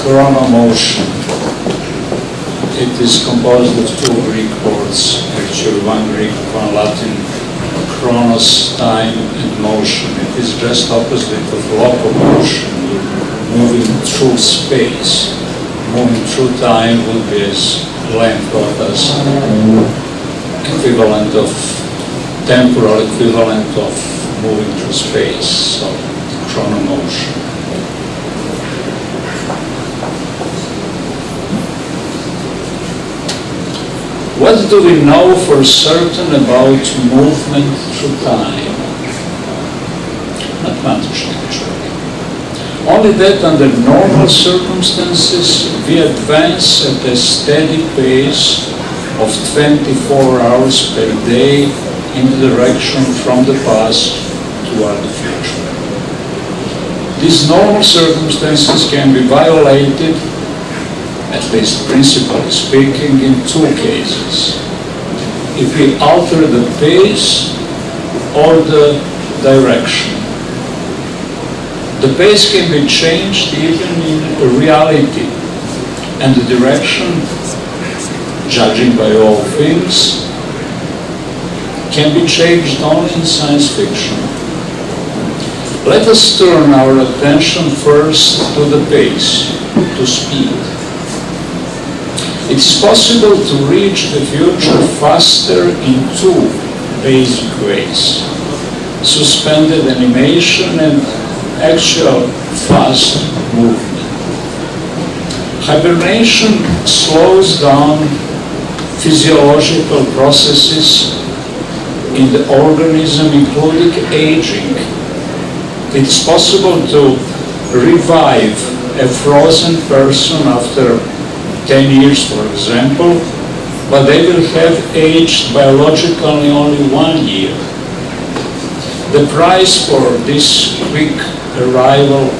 Chronomotion. It is composed of two Greek words, actually one Greek, one Latin. Chronos, time, and motion. It is just opposite of locomotion, moving through space. Moving through time would be as length of as equivalent of, temporal equivalent of moving through space, so chronomotion. What do we know for certain about movement through time? Not much, actually. Only that under normal circumstances, we advance at a steady pace of 24 hours per day in the direction from the past toward the future. These normal circumstances can be violated, at least principally speaking, in two cases. If we alter the pace or the direction. The pace can be changed even in reality, and the direction, judging by all things, can be changed only in science fiction. Let us turn our attention first to the pace, to speed. It's possible to reach the future faster in two basic ways: suspended animation and actual fast movement. Hibernation slows down physiological processes in the organism, including aging. It's possible to revive a frozen person after 10 years, for example, but they will have aged biologically only 1 year. The price for this quick arrival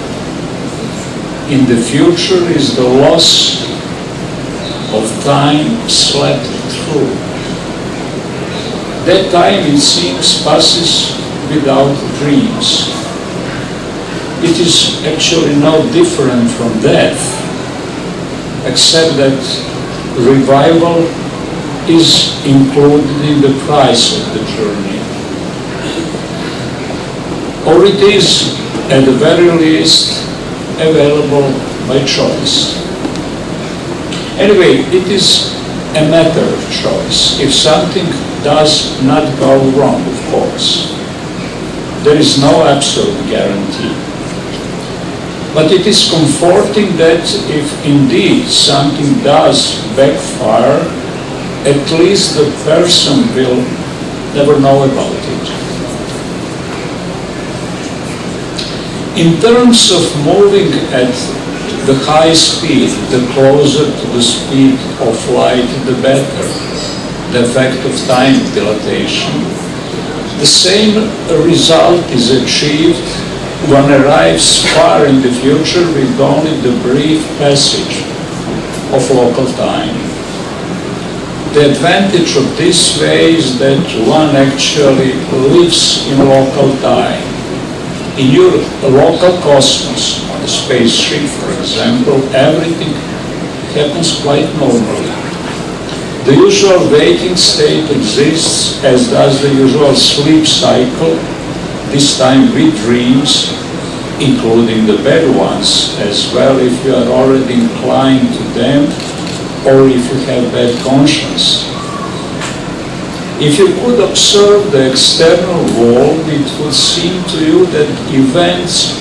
in the future is the loss of time slept through. That time, it seems, passes without dreams. It is actually no different from death, except that revival is included in the price of the journey. Or it is, at the very least, available by choice. Anyway, it is a matter of choice. If something does not go wrong, of course, there is no absolute guarantee. But it is comforting that if indeed something does backfire, at least the person will never know about it. In terms of moving at the high speed, the closer to the speed of light, the better. The effect of time dilatation. The same result is achieved one arrives far in the future with only the brief passage of local time. The advantage of this way is that one actually lives in local time. In your local cosmos, on a spaceship, for example, everything happens quite normally. The usual waking state exists, as does the usual sleep cycle, this time with dreams, including the bad ones as well, if you are already inclined to them, or if you have bad conscience. If you could observe the external world, it would seem to you that events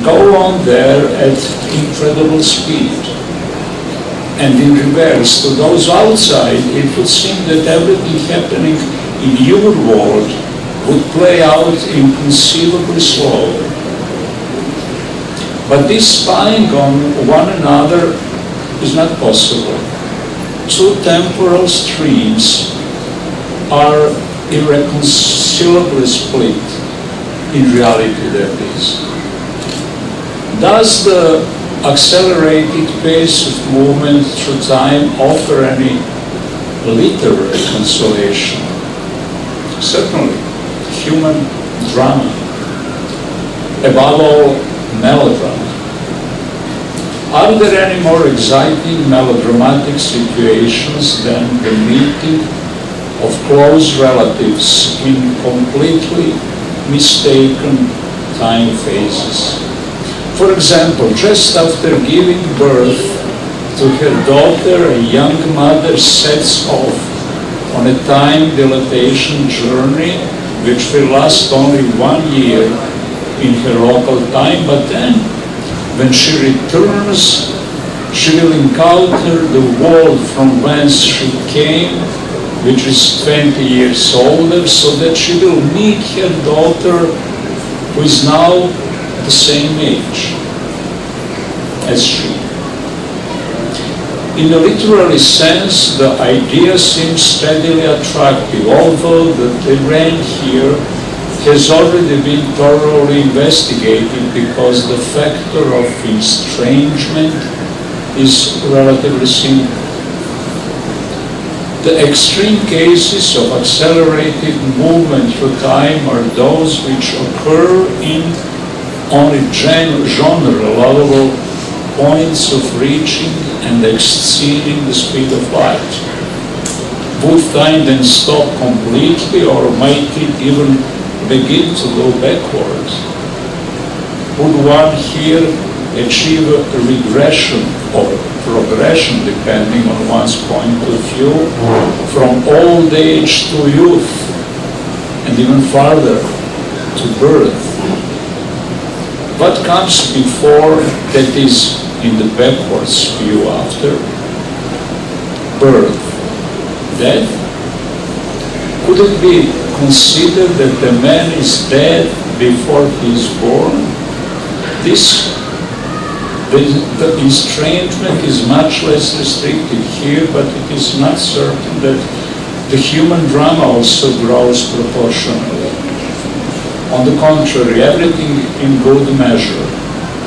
go on there at incredible speed. And in reverse, to those outside, it would seem that everything happening in your world would play out inconceivably slow. But this spying on one another is not possible. Two temporal streams are irreconcilably split, in reality that is. Does the accelerated pace of movement through time offer any literary consolation? Certainly, human drama, above all melodrama. Are there any more exciting melodramatic situations than the meeting of close relatives in completely mistaken time phases? For example, just after giving birth to her daughter, a young mother sets off on a time dilatation journey which will last only 1 year in her local time, but then when she returns, she will encounter the world from whence she came, which is 20 years older, so that she will meet her daughter, who is now the same age as she. In a literary sense, the idea seems steadily attractive, although the terrain here has already been thoroughly investigated because the factor of estrangement is relatively simple. The extreme cases of accelerated movement through time are those which occur in only genre-lovable points of reaching and exceeding the speed of light. Would time then stop completely, or might it even begin to go backwards? Would one here achieve a regression or progression, depending on one's point of view, from old age to youth, and even farther to birth? What comes before, that is, in the backwards view after? Birth. Death? Could it be considered that the man is dead before he is born? The estrangement is much less restricted here, but it is not certain that the human drama also grows proportionally. On the contrary, everything in good measure.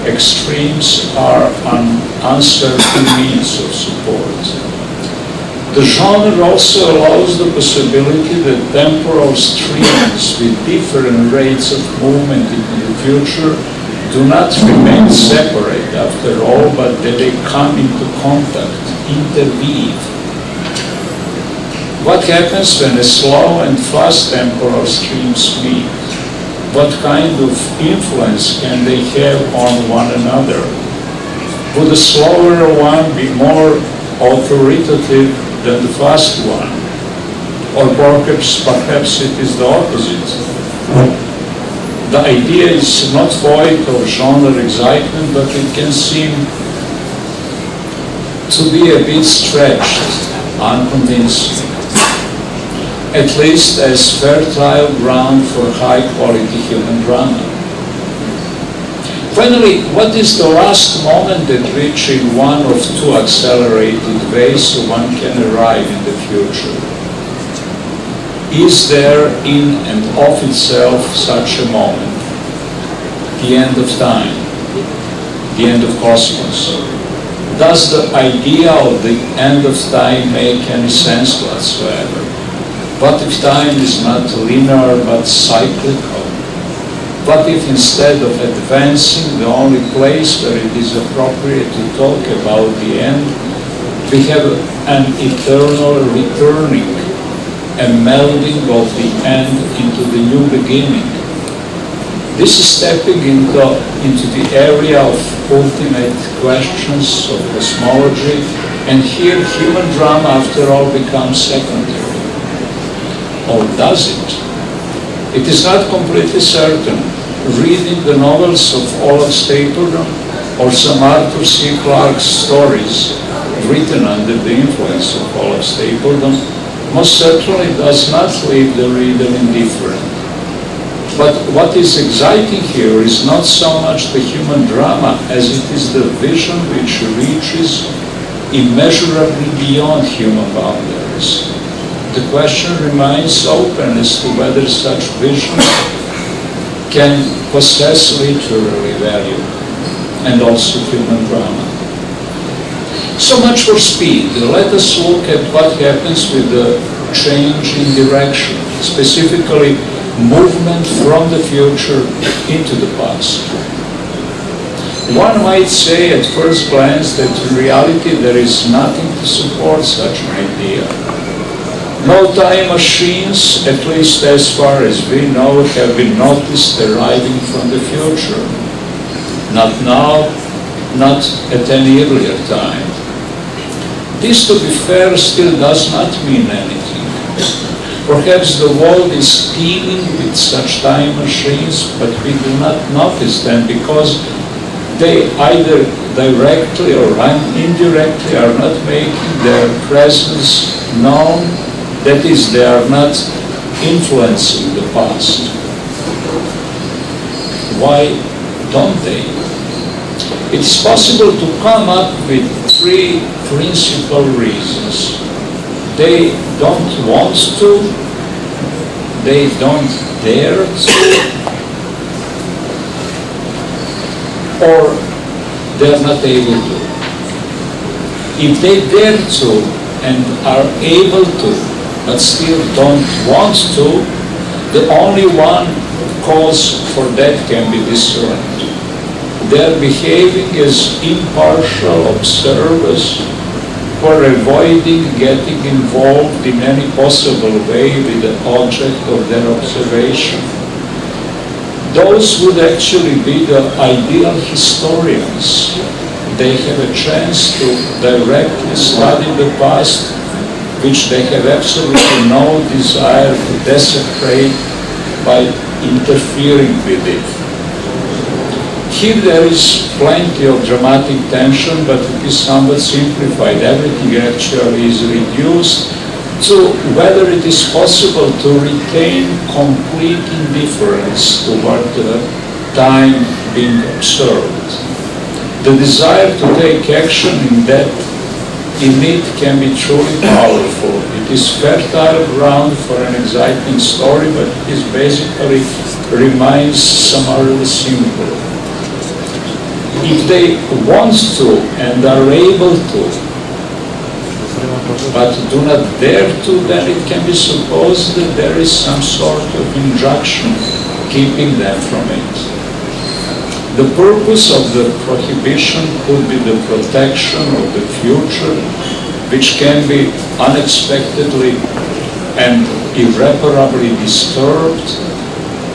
Extremes are an uncertain means of support. The genre also allows the possibility that temporal streams with different rates of movement into the future do not remain separate after all, but that they come into contact, interweave. What happens when a slow and fast temporal streams meet? What kind of influence can they have on one another? Would the slower one be more authoritative than the fast one? Or perhaps it is the opposite. The idea is not void of genre excitement, but it can seem to be a bit stretched, unconvincing, at least as fertile ground for high-quality human drama. Finally, what is the last moment at which in one of two accelerated ways one can arrive in the future? Is there in and of itself such a moment? The end of time, the end of cosmos. Does the idea of the end of time make any sense whatsoever? What if time is not linear but cyclical? What if instead of advancing, the only place where it is appropriate to talk about the end, we have an eternal returning, a melding of the end into the new beginning? This is stepping into the area of ultimate questions of cosmology, and here human drama after all becomes secondary. Or does it? It is not completely certain. Reading the novels of Olaf Stapledon or some Arthur C. Clarke's stories written under the influence of Olaf Stapledon most certainly does not leave the reader indifferent. But what is exciting here is not so much the human drama as it is the vision which reaches immeasurably beyond human boundaries. The question remains open as to whether such vision can possess literary value and also human drama. So much for speed. Let us look at what happens with the change in direction, specifically movement from the future into the past. One might say at first glance that in reality there is nothing to support such an idea. No time machines, at least as far as we know, have been noticed arriving from the future. Not now, not at any earlier time. This, to be fair, still does not mean anything. Perhaps the world is teeming with such time machines, but we do not notice them because they either directly or indirectly are not making their presence known, that is, they are not influencing the past. Why don't they? It's possible to come up with three principal reasons. They don't want to, they don't dare to, or they're not able to. If they dare to and are able to, but still don't want to, the only one cause for that can be discerned. They're behaving as impartial observers who are avoiding getting involved in any possible way with the object of their observation. Those would actually be the ideal historians. They have a chance to directly study the past, which they have absolutely no desire to desecrate by interfering with it. Here there is plenty of dramatic tension, but it is somewhat simplified. Everything actually is reduced to whether it is possible to retain complete indifference toward the time being observed. The desire to take action in it can be truly powerful. It is fertile ground for an exciting story, but it basically remains somehow really simple. If they want to and are able to, but do not dare to, then it can be supposed that there is some sort of injunction keeping them from it. The purpose of the prohibition could be the protection of the future, which can be unexpectedly and irreparably disturbed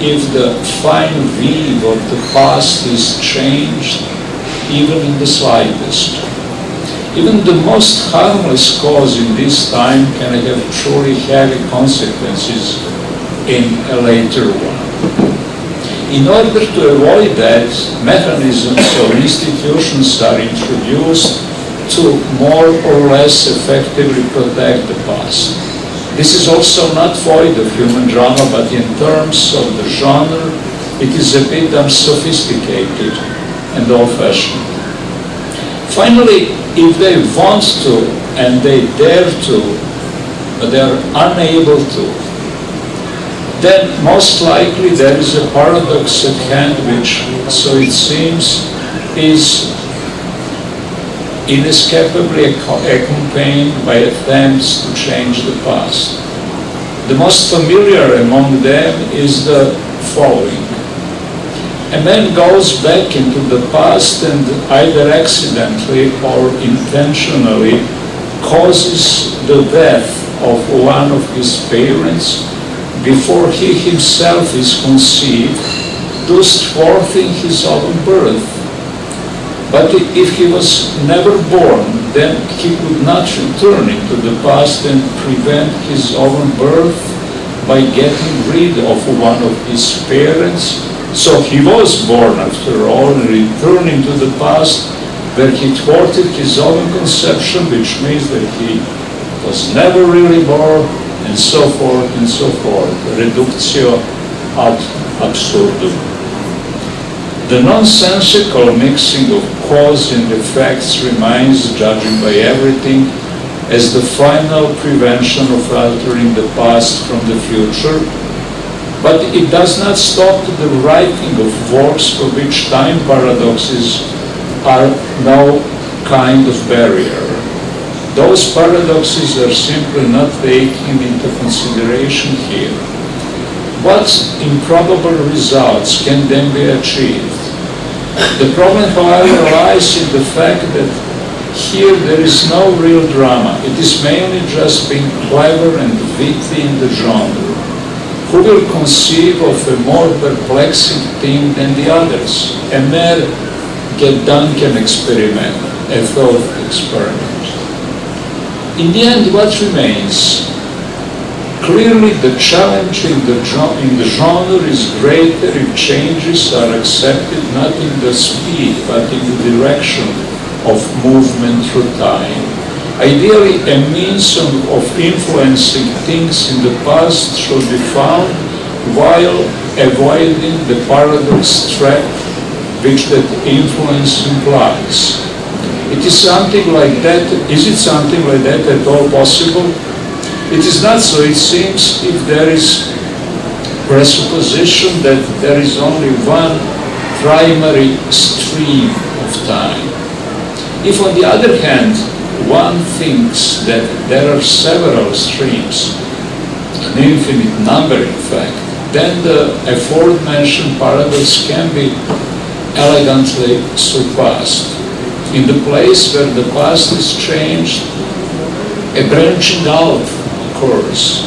if the fine weave of the past is changed, even in the slightest. Even the most harmless cause in this time can have truly heavy consequences in a later one. In order to avoid that, mechanisms or institutions are introduced to more or less effectively protect the past. This is also not void of human drama, but in terms of the genre, it is a bit unsophisticated and old-fashioned. Finally, if they want to and they dare to, but they are unable to, then most likely there is a paradox at hand which, so it seems, is inescapably accompanied by attempts to change the past. The most familiar among them is the following. A man goes back into the past and either accidentally or intentionally causes the death of one of his parents before he himself is conceived, thus thwarting his own birth. But if he was never born, then he could not return into the past and prevent his own birth by getting rid of one of his parents. So he was born after all and returning to the past where he thwarted his own conception, which means that he was never really born, and so forth and so forth. Reductio ad absurdum. The nonsensical mixing of cause and effects remains, judging by everything, as the final prevention of altering the past from the future, but it does not stop the writing of works for which time paradoxes are no kind of barrier. Those paradoxes are simply not taken into consideration here. What improbable results can then be achieved? The problem, however, lies in the fact that here there is no real drama. It is mainly just being clever and witty in the genre. Who will conceive of a more perplexing theme than the others? A mere get-Duncan experiment, a thought experiment. In the end, what remains? Clearly, the challenge in the genre is greater if changes are accepted not in the speed, but in the direction of movement through time. Ideally, a means of influencing things in the past should be found while avoiding the paradox trap which that influence implies. It is something like that. Is it something like that at all possible? It is not so. It seems if there is presupposition that there is only one primary stream of time. If on the other hand, one thinks that there are several streams, an infinite number in fact, then the aforementioned paradox can be elegantly surpassed. In the place where the past is changed, a branching out occurs.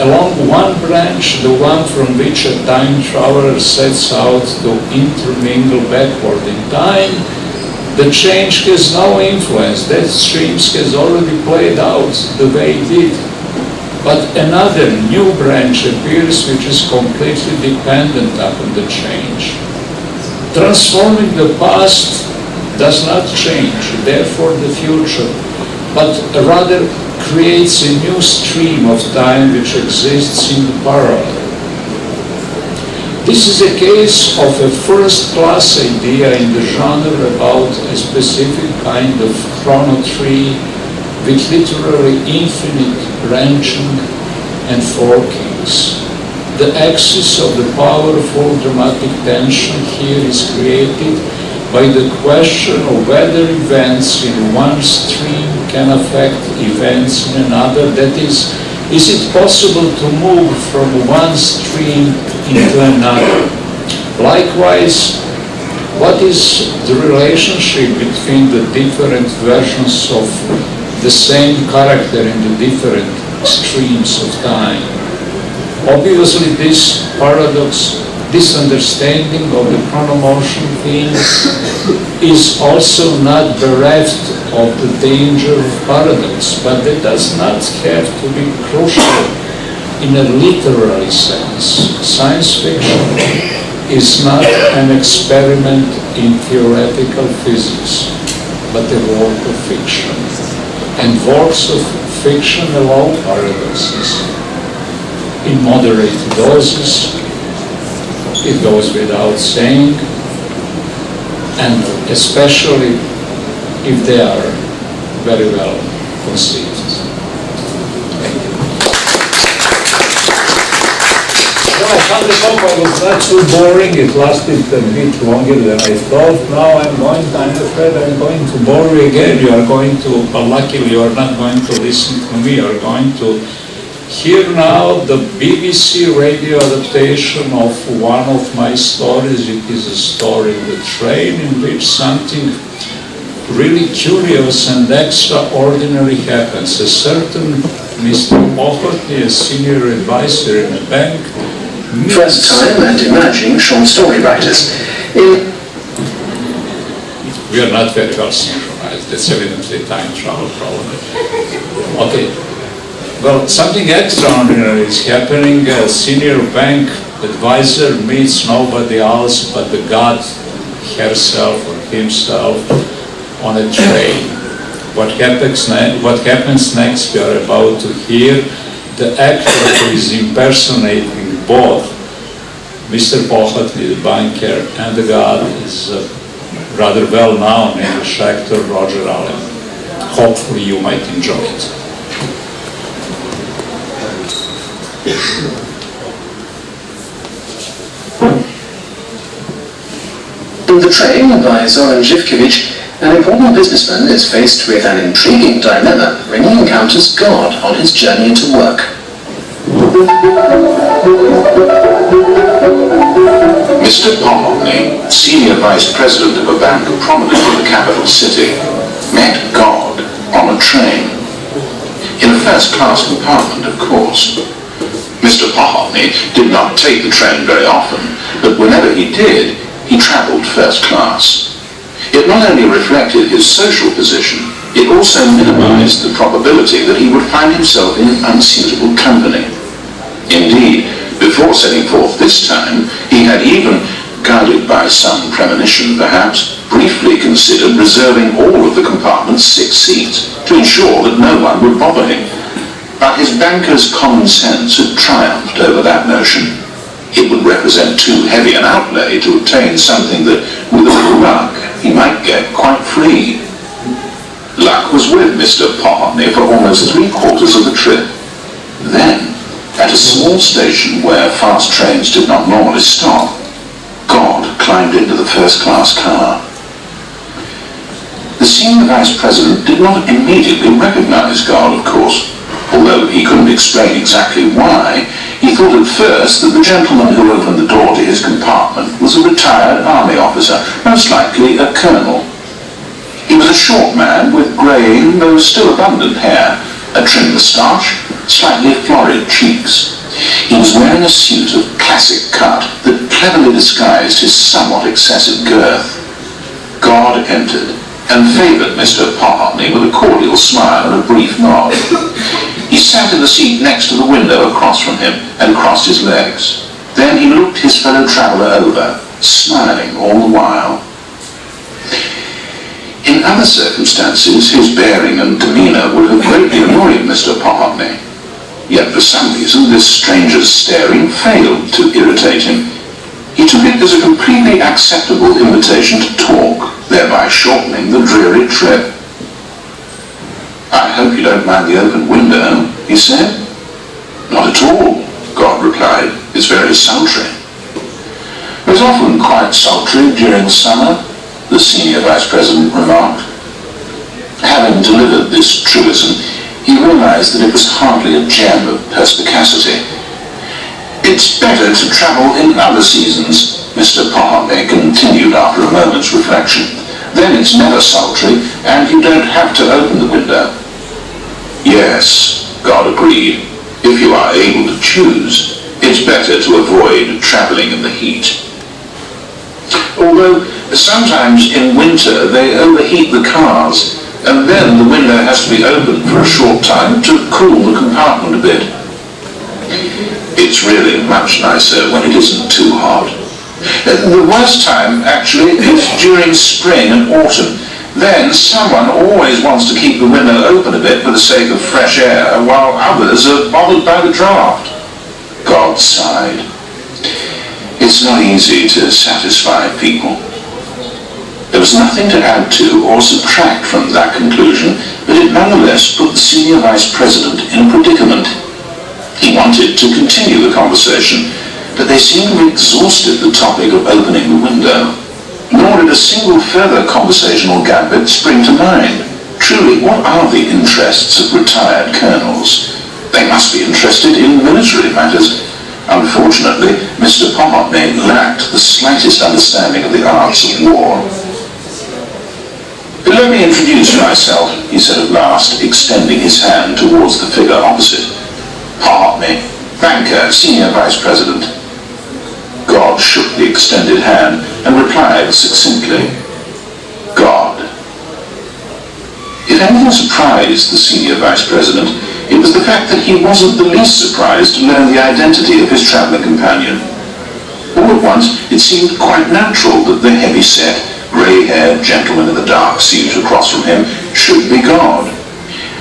Along one branch, the one from which a time traveler sets out to intermingle backward in time, the change has no influence. That stream has already played out the way it did. But another new branch appears which is completely dependent upon the change. Transforming the past does not change, therefore the future, but rather creates a new stream of time which exists in parallel. This is a case of a first-class idea in the genre about a specific kind of chronotree with literally infinite branching and forkings. The axis of the powerful dramatic tension here is created by the question of whether events in one stream can affect events in another. That is it possible to move from one stream into another? Likewise, what is the relationship between the different versions of the same character in the different streams of time? Obviously, this paradox, this understanding of the chronomotion theme is also not bereft of the danger of paradox, but it does not have to be crucial in a literary sense. Science fiction is not an experiment in theoretical physics, but a work of fiction. And works of fiction allow paradoxes in moderate doses. It goes without saying, and especially if they are very well conceived. Thank you. Well, I found the talk was not too boring. It lasted a bit longer than I thought. Now I'm afraid I'm going to bore you again. You are going to, but luckily you are not going to listen to me. You are going to hear now the BBC radio adaptation of one of my stories. It is a story, The Train, in which something really curious and extraordinary happens. A certain Mr. Pochotny, a senior advisor in a bank, first time and emerging short story writers. We are not very well synchronized. That's evidently time travel problem. Okay. Well, something extraordinary is happening. A senior bank advisor meets nobody else but the god herself or himself on a train. What happens next, we are about to hear. The actor who is impersonating both Mr. Pochotny, the banker, and the god is rather well-known English actor Roger Allen. Hopefully you might enjoy it. In The Train by Zoran Živković, an important businessman is faced with an intriguing dilemma when he encounters God on his journey into work. Mr. Popovny, senior vice president of a bank prominent in the capital city, met God on a train. In a first-class compartment, of course. Mr. Popovny did not take the train very often, but whenever he did, he travelled first class. It not only reflected his social position, it also minimized the probability that he would find himself in unsuitable company. Indeed, before setting forth this time, he had even, guided by some premonition perhaps, briefly considered reserving all of the compartment's 6 seats to ensure that no one would bother him. But his banker's common sense had triumphed over that notion. It would represent too heavy an outlay to obtain something that, with a little luck, he might get quite free. Luck was with Mr. Popovny for almost 3/4 of the trip. Then, at a small station where fast trains did not normally stop, God climbed into the first-class car. The senior vice president did not immediately recognize God, of course. Although he couldn't explain exactly why, he thought at first that the gentleman who opened the door to his compartment was a retired army officer, most likely a colonel. He was a short man with greying, though still abundant hair, a trim moustache, slightly florid cheeks. He was wearing a suit of classic cut that cleverly disguised his somewhat excessive girth. God entered and favoured Mr. Popovny with a cordial smile and a brief nod. He sat in the seat next to the window across from him and crossed his legs. Then he looked his fellow traveller over, smiling all the while. In other circumstances, his bearing and demeanour would have greatly annoyed Mr. Popovny. Yet for some reason this stranger's staring failed to irritate him. He took it as a completely acceptable invitation to talk, thereby shortening the dreary trip. "I hope you don't mind the open window," he said. "Not at all," God replied. "It's very sultry." "It was often quite sultry during summer," the senior vice president remarked. Having delivered this truism, he realized that it was hardly a gem of perspicacity. "It's better to travel in other seasons," Mr. Popovny continued after a moment's reflection. "Then it's never sultry, and you don't have to open the window." "Yes," God agreed. "If you are able to choose, it's better to avoid traveling in the heat. Although sometimes in winter they overheat the cars, and then the window has to be opened for a short time to cool the compartment a bit. It's really much nicer when it isn't too hot. The worst time, actually, is during spring and autumn. Then someone always wants to keep the window open a bit for the sake of fresh air, while others are bothered by the draft." God sighed. It's not easy to satisfy people. There was nothing to add to or subtract from that conclusion, but it nonetheless put the senior vice president in a predicament. He wanted to continue the conversation, but they seemed to have exhausted the topic of opening the window. Nor did a single further conversational gambit spring to mind. Truly, what are the interests of retired colonels? They must be interested in military matters. Unfortunately, Mr. Popovny lacked the slightest understanding of the arts of war. "Let me introduce myself," he said at last, extending his hand towards the figure opposite. "Popovny, banker, senior vice president." God shook the extended hand and replied succinctly, "God." If anything surprised the senior vice president, it was the fact that he wasn't the least surprised to learn the identity of his travelling companion. All at once, it seemed quite natural that the heavy-set, grey-haired gentleman in the dark suit across from him should be God.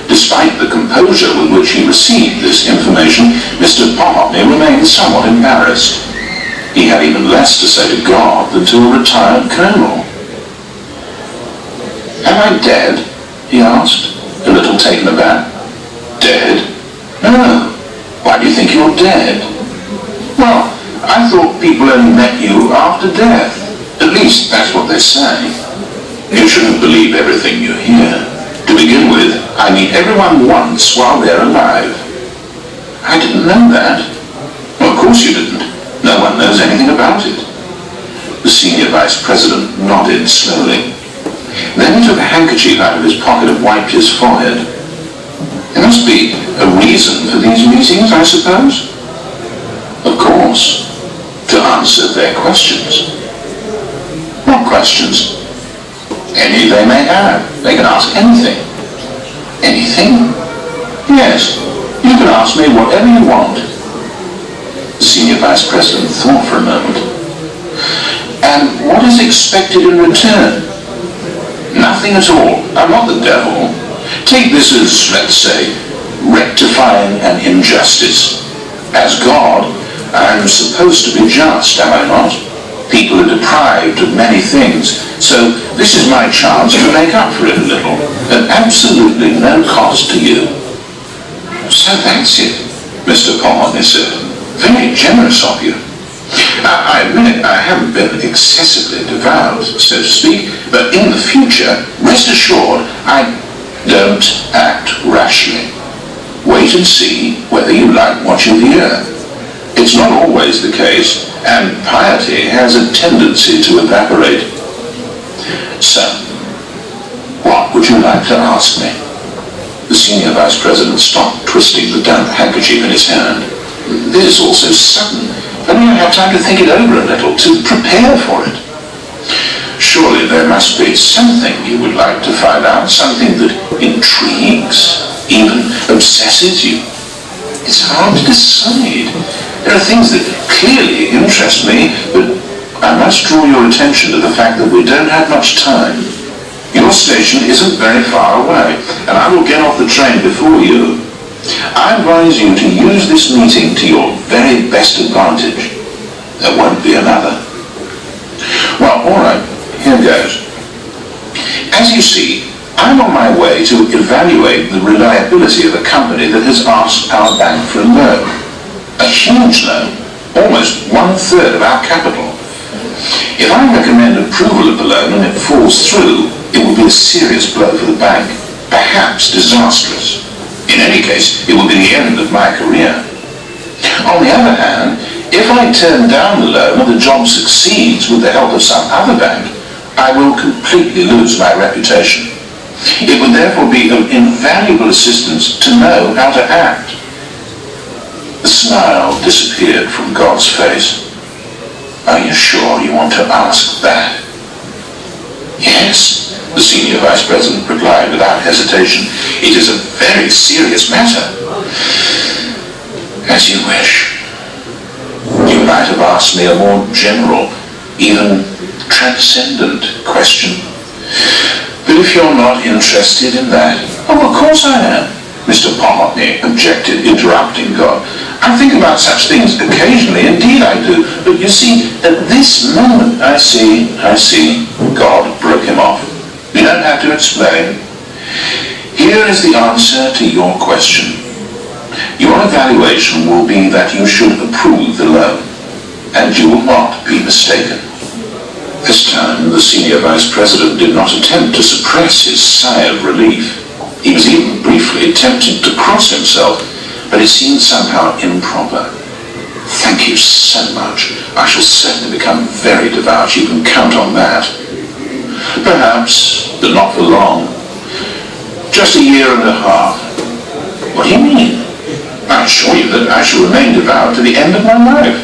Despite the composure with which he received this information, Mr. Popovny remained somewhat embarrassed. He had even less to say to God than to a retired colonel. "Am I dead?" he asked, a little taken aback. "Dead? No. Why do you think you're dead?" "Well, I thought people only met you after death. At least that's what they say." "You shouldn't believe everything you hear. To begin with, I meet everyone once while they're alive." "I didn't know that." "Well, of course you didn't. No one knows anything about it." The senior vice president nodded slowly. Then he took a handkerchief out of his pocket and wiped his forehead. There must be a reason for these meetings, I suppose? Of course, to answer their questions. What questions? Any they may have. They can ask anything. Anything? Yes, you can ask me whatever you want. The senior vice president thought for a moment. And what is expected in return? Nothing at all. I'm not the devil. Take this as, let's say, rectifying an injustice. As God, I'm supposed to be just, am I not? People are deprived of many things, so this is my chance to make up for it a little, at absolutely no cost to you. So that's it, Mr. Polly said. Very generous of you. I admit I haven't been excessively devout, so to speak, but in the future, rest assured, I don't act rashly. Wait and see whether you like what you hear. It's not always the case, and piety has a tendency to evaporate. So, what would you like to ask me? The senior vice president stopped twisting the damp handkerchief in his hand. This is all so sudden. I don't have time to think it over a little, to prepare for it. Surely there must be something you would like to find out, something that intrigues, even obsesses you. It's hard to decide. There are things that clearly interest me, but I must draw your attention to the fact that we don't have much time. Your station isn't very far away, and I will get off the train before you. I advise you to use this meeting to your very best advantage. There won't be another. Well, all right, here goes. As you see, I'm on my way to evaluate the reliability of a company that has asked our bank for a loan. A huge loan, almost 1/3 of our capital. If I recommend approval of the loan and it falls through, it will be a serious blow for the bank, perhaps disastrous. In any case, it will be the end of my career. On the other hand, if I turn down the loan and the job succeeds with the help of some other bank, I will completely lose my reputation. It would therefore be of invaluable assistance to know how to act. The smile disappeared from God's face. Are you sure you want to ask that? Yes, the senior vice president replied without hesitation. It is a very serious matter. As you wish. You might have asked me a more general, even transcendent question. But if you're not interested in that, oh, of course I am, Mr. Polly objected, interrupting God. I think about such things occasionally, indeed I do, but you see, at this moment, I see, God broke him off. You don't have to explain. Here is the answer to your question. Your evaluation will be that you should approve the loan, and you will not be mistaken. This time, the senior vice president did not attempt to suppress his sigh of relief. He was even briefly tempted to cross himself, but it seemed somehow improper. Thank you so much. I shall certainly become very devout. You can count on that. Perhaps, but not for long. Just 1.5 years. What do you mean? I assure you that I shall remain devout to the end of my life.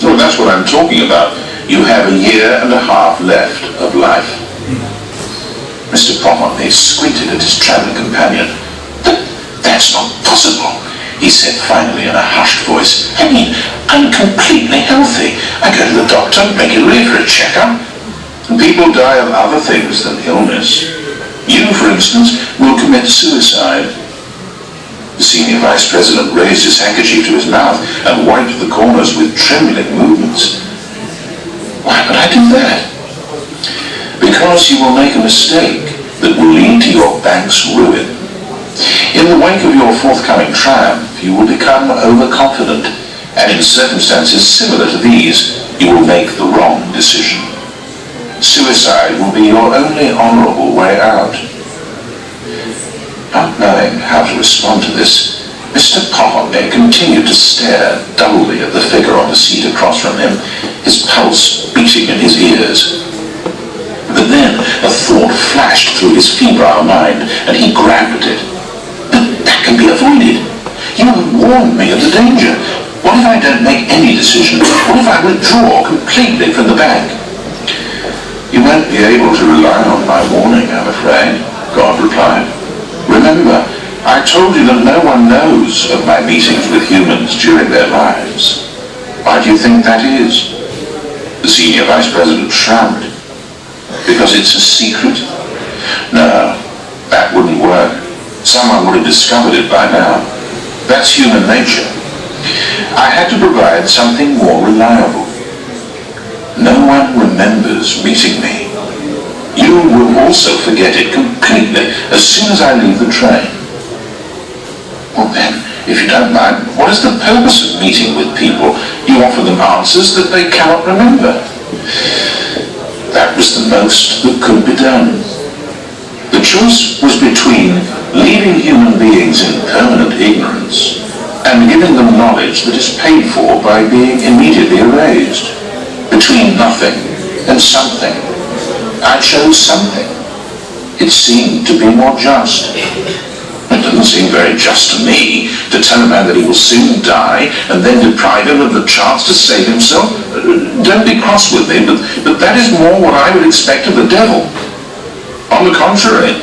Well, that's what I'm talking about. You have 1.5 years left of life. Mr. Polly squinted at his traveling companion. That's not possible, he said finally in a hushed voice. I mean, I'm completely healthy. I go to the doctor regularly for a checkup. People die of other things than illness. You, for instance, will commit suicide. The senior vice president raised his handkerchief to his mouth and wiped the corners with trembling movements. Why would I do that? Because you will make a mistake that will lead to your bank's ruin. In the wake of your forthcoming triumph, you will become overconfident, and in circumstances similar to these, you will make the wrong decision. Suicide will be your only honorable way out. Not knowing how to respond to this, Mr. Popovne continued to stare dully at the figure on the seat across from him, his pulse beating in his ears. But then a thought flashed through his febrile mind, and he grabbed at it. But that can be avoided. You have warned me of the danger. What if I don't make any decision? What if I withdraw completely from the bank? You won't be able to rely on my warning, I'm afraid, God replied. Remember, I told you that no one knows of my meetings with humans during their lives. Why do you think that is? The senior vice president shrugged. Because it's a secret? No, that wouldn't work. Someone would have discovered it by now. That's human nature. I had to provide something more reliable. No one remembers meeting me. You will also forget it completely as soon as I leave the train. Well then, if you don't mind, what is the purpose of meeting with people? You offer them answers that they cannot remember. That was the most that could be done. The choice was between leaving human beings in permanent ignorance and giving them knowledge that is paid for by being immediately erased. Between nothing and something. I chose something. It seemed to be more just. It doesn't seem very just to me to tell a man that he will soon die and then deprive him of the chance to save himself. Don't be cross with me, but that is more what I would expect of the devil. On the contrary,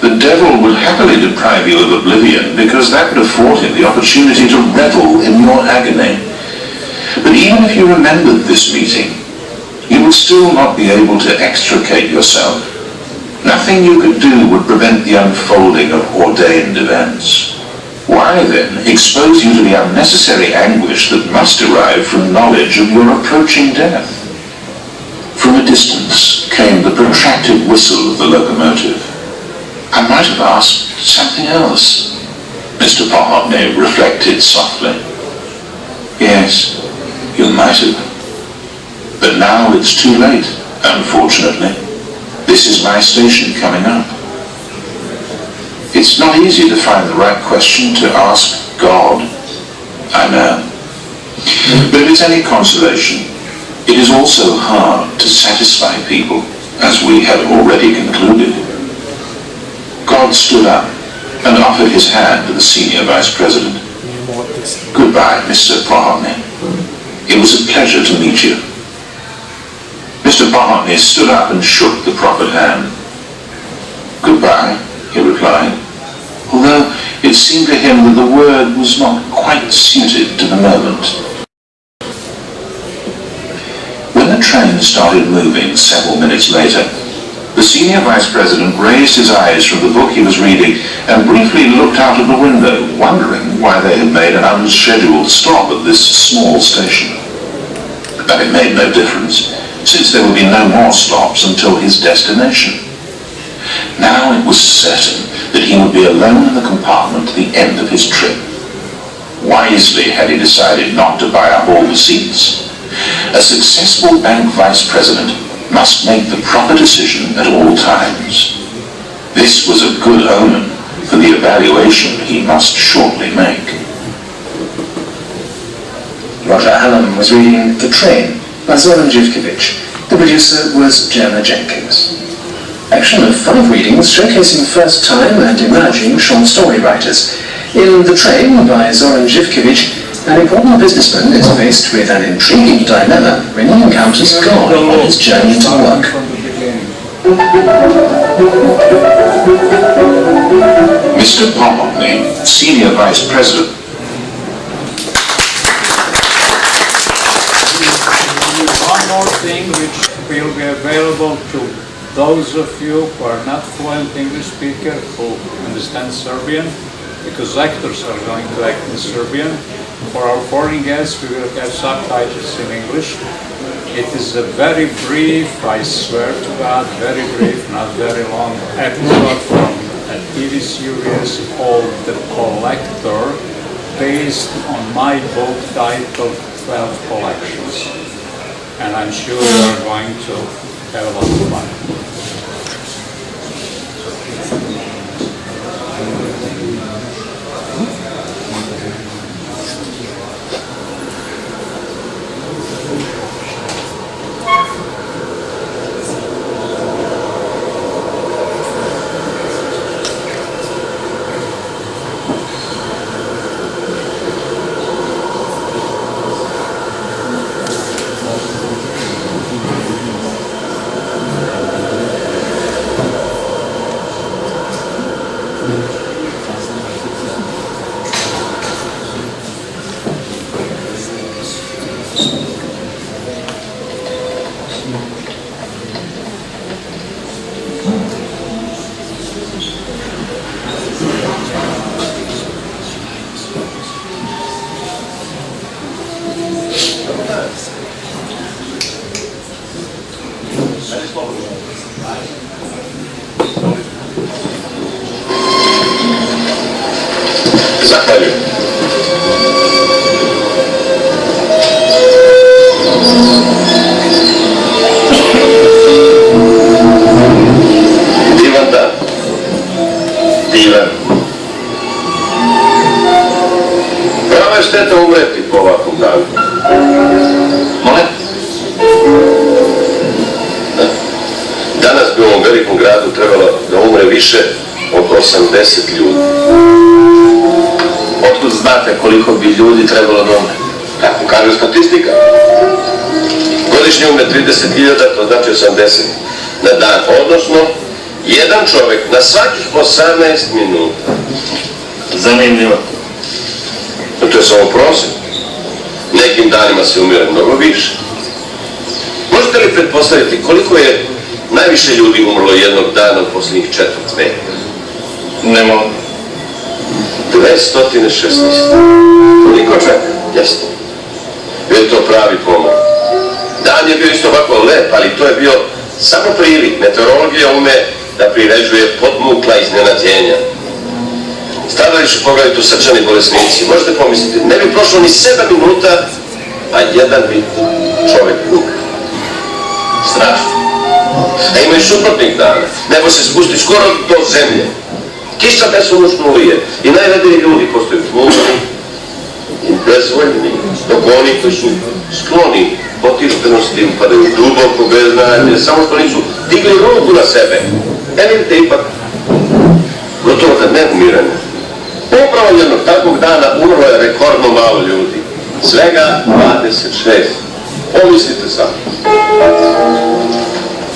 the devil would happily deprive you of oblivion because that would afford him the opportunity to revel in your agony. But even if you remembered this meeting, you would still not be able to extricate yourself. Nothing you could do would prevent the unfolding of ordained events. Why then expose you to the unnecessary anguish that must derive from knowledge of your approaching death? From a distance came the protracted whistle of the locomotive. I might have asked something else, Mr. Popovne reflected softly. Yes, you might have. But now it's too late, unfortunately. This is my station coming up. It's not easy to find the right question to ask God, I know. But if it's any consolation, it is also hard to satisfy people, as we had already concluded. God stood up and offered his hand to the senior vice president. Goodbye, Mr. Popovne. It was a pleasure to meet you. Mr. Popovne stood up and shook the proffered hand. Goodbye, he replied, although it seemed to him that the word was not quite suited to the moment. When the train started moving several minutes later, the senior vice president raised his eyes from the book he was reading and briefly looked out of the window, wondering why they had made an unscheduled stop at this small station. But it made no difference, since there would be no more stops until his destination. Now it was certain that he would be alone in the compartment to the end of his trip. Wisely had he decided not to buy up all the seats. A successful bank vice president must make the proper decision at all times. This was a good omen for the evaluation he must shortly make. Roger Allen was reading The Train by Zoran Živković. The producer was Gemma Jenkins. Action of 5 readings showcasing first-time and emerging short story writers. In The Train by Zoran Živković, an important businessman is faced with an intriguing dilemma when he encounters God on his journey to work. Mr. Popovne, senior vice president. One more thing which will be available to those of you who are not fluent English speakers who understand Serbian, because actors are going to act in Serbian. For our foreign guests, we will have subtitles in English. It is a very brief, I swear to God, very brief, not very long episode from a TV series called The Collector, based on my book titled 12 Collections. And I'm sure you are going to have a lot of fun. Zahvaljujem. Divan dan. Divan. Prava je šteta umreti po ovakvom danu. Molim? Danas bi u ovom velikom gradu trebalo da umre više od 80 ljudi. Otkud znate koliko bi ljudi trebalo da umre? Tako kaže statistika. Godišnje umre 30.000, to znači 80 na dan. Odnosno, jedan čovjek na svakih 18 minuta. Zanimljivo. To je samo prosjek. Nekim danima se umire mnogo više. Možete li pretpostaviti koliko je najviše ljudi umrlo jednog dana u posljednjih 4 veka? Ne mogu. 216. Koliko čeka? Jeste. Bio je to pravi pomor. Dan je bio isto ovako lep, ali to je bio samo prilik. Meteorologija ume da priređuje podmukla iznenađenja. Stradali su, pogledajte, srčani bolesnici. Možete pomisliti, ne bi prošlo ni 7 minuta, a jedan bi čovjek umre. Strašno. A ima i suprotnih dana. Nebo se spusti skoro do zemlje. Kiša besomučno ulije i najredniji ljudi postaju tmurni i bezvoljni, dok oni koji su skloni potirštenosti upadaju duboko bez najde, samo što nisu digli ruku na sebe. Vidite, ipak gotovo da ne umiranje. Upravo jednog takvog dana umrlo je rekordno malo ljudi. Svega 26. Pomislite sam.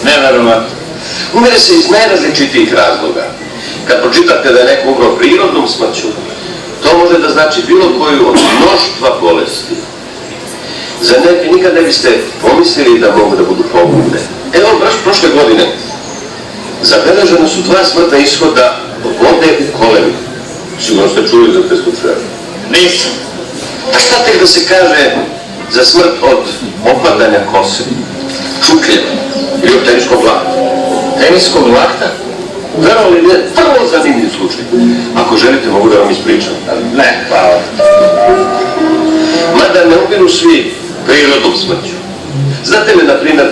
Neverovatno. Umire se iz najrazličitijih razloga. Kad pročitate da je neko umro prirodnom smrću, to može da znači bilo koju od mnoštva bolesti. Za neke nikad ne biste pomislili da mogu da budu pogubne. Evo, baš prošle godine zabeleženo su 2 smrtna ishoda od vode u kolenu. Sigurno ste čuli za te slučaje. Nisam. Pa šta tek da se kaže za smrt od opadanja kose, čukljeva ili od teniskog lakta? Teniskog lakta? Verovali ne, vrlo zanimljiv slučaj. Ako želite, mogu da vam ispričam. Ne, hvala. Mada ne umiru svi prirodnom smrću. Znate li, na primjer,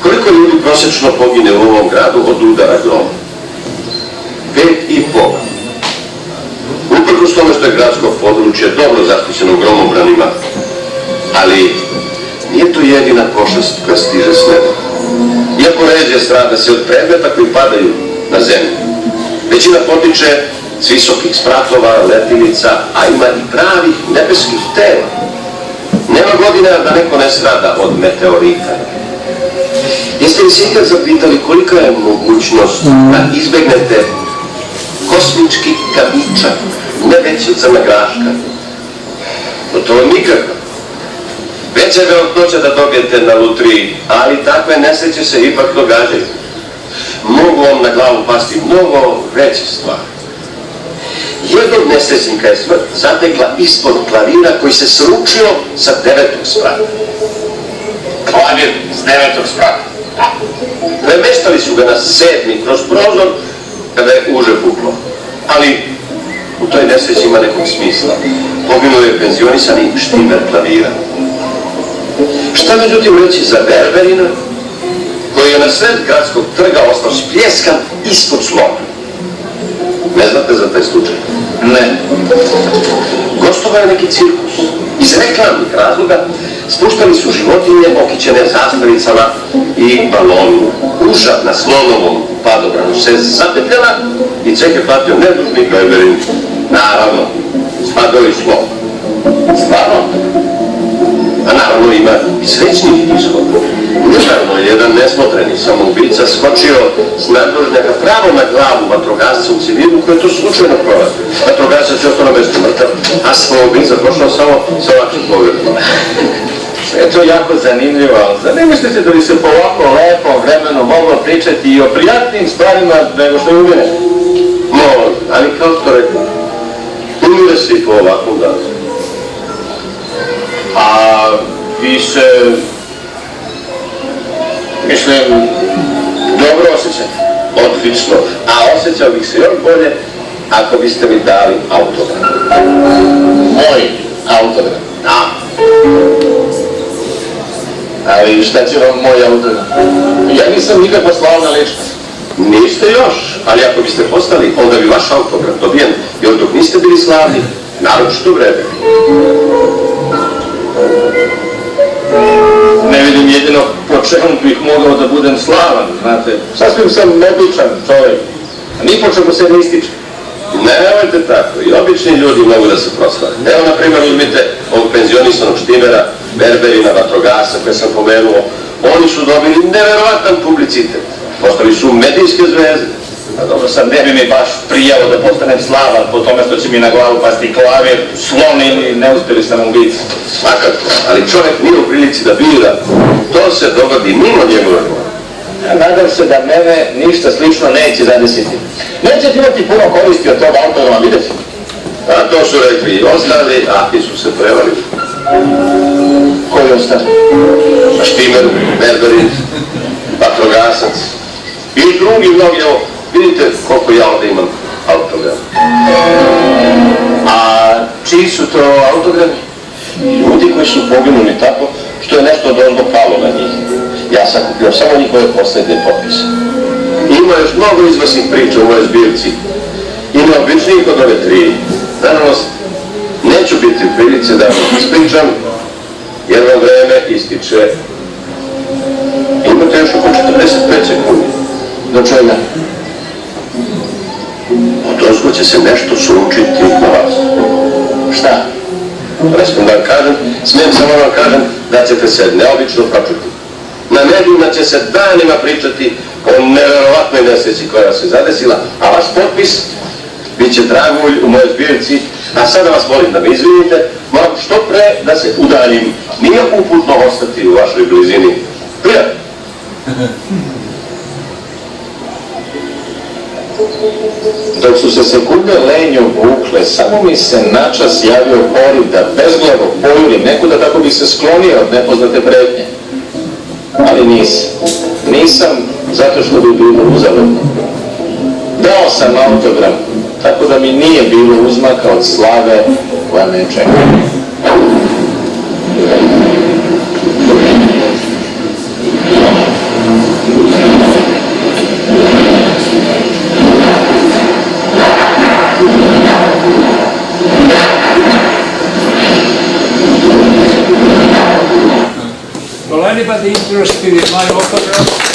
koliko ljudi prosječno pogine u ovom gradu od udara groma? 5,5. Uprkos tome što je gradsko područje dobro zaštićeno gromobranima, ali nije to jedina pošast koja stiže s neba. Iako ređe strada se od predmeta koji padaju na zemlju, većina potiče s visokih spratova, letilica, a ima i pravih nebeskih tela. Nema godina da neko ne strada od meteorita. Jeste li se ikad zapitali kolika je mogućnost da izbegnete kosmički kamičak, ne veći od crna graška? Gotovo nikako. Veća je verovatnoća da dobijete na lutriji, ali takve nesreće se ipak događaju. Mogu vam na glavu pasti mnogo veće stvari. Jednog nesrećnika je smrt zatekla ispod klavira koji se sručio sa 9. sprata. Klavir s 9. sprata. Premeštali su ga na 7. kroz prozor kada je uže puklo. Ali u toj nesreći ima nekog smisla. Poginuo je penzionisani štimer klavira. Šta međutim reći za berberina koji je na sred gradskog trga ostao spljeskan ispod slova? Ne znate za taj slučaj? Ne. Gostovao je neki cirkus. Iz reklamnih razloga spuštali su životinje okićene zastavicama i balonu. Uša na slonovom padobranu se zapetljala i ceh je platio nedužni berberin. Naravno, spadao je slov. Stvarno. A naravno ima i srećnih ishoda. Nedavno jedan nesmotreni samoubica skočio s nadvožnjaka pravo na glavu vatrogasca u civilu koji je to slučajno prolazio. Vatrogasac je ostao na mjestu mrtav, a samoubica prošao samo sa ovakvim pogledom. Sve je to jako zanimljivo, ali zar ne mislite da bi se po ovako lepom vremenu moglo pričati i o prijatnim stvarima nego što je uvijek? po ovakvom datu. A više, mislim, dobro osjećam. Odlično. A osjećao bih se još bolje ako biste mi dali autogram. Moj autogram. Da. Ali šta će vam moj autogram? Ja nisam nikakva slavna ličnost. Niste još, ali ako biste postali, onda bi vaš autogram dobijen, jer dok niste bili slavni, naročito vreme. Ne vidim jedino po čemu bih mogao da budem slavan, znate. Sasvim sam običan čovjek, a ni po čemu se ne ističe. Nemojte tako, i obični ljudi mogu da se proslave. Evo, na primjer, uzmite ovog penzionisanog štimera, berberina, vatrogasca koje sam pomenuo. Oni su dobili neverovatan publicitet. Postali su medijske zvezde. A dobro, sad ne bi mi baš prijalo da postanem slavan po tome što će mi na glavu pasti klavir, slon ili neuspjeli samoubica. Svakako, ali čovjek nije u prilici da bira. To se dogodi mimo njegove volje. Nadam se da mene ništa slično neće zadesiti. Nećete imati puno koristi od toga autograma, vidjet ćete. A to su rekli i ostali, a ti su se prevarili. Koji ostali? Štimer, berberin, vatrogasac i drugi mnogi. Evo, vidite koliko ja ovdje imam autograma. A čiji su to autogrami? Ljudi koji su poginuli tako što je nešto dozgo palo na njih. Ja sam kupio samo njihove posljednje potpise. Ima još mnogo izvrsnih priča u mojoj zbirci. I neobičnijih od ove tri. Naravno, neću biti u prilici da vam ispričam, jer vam vreme ističe. Imate još oko 45 sekundi. Do čega? Odozgo će se nešto sručiti na vas. Šta? Ne smijem da vam kažem, smijem samo da vam kažem da ćete se neobično pročuti. Na medijima će se danima pričati o neverovatnoj nesreći koja se zadesila, a vaš potpis bit će dragulj u mojoj zbirci, a sada vas molim da me izvinite, moram što pre da se udaljim. Nije uputno ostati u vašoj blizini. Prijatno! Dok su se sekunde lenjo vukle, samo mi se načas javio poriv da bezglavo pojurim nekuda kako bi se sklonio od nepoznate pretnje. Ali nisam. Nisam zato što bi bilo uzaludno. Dao sam autogram, tako da mi nije bilo uzmaka od slave koja me čeka. Will anybody interested in my autograph?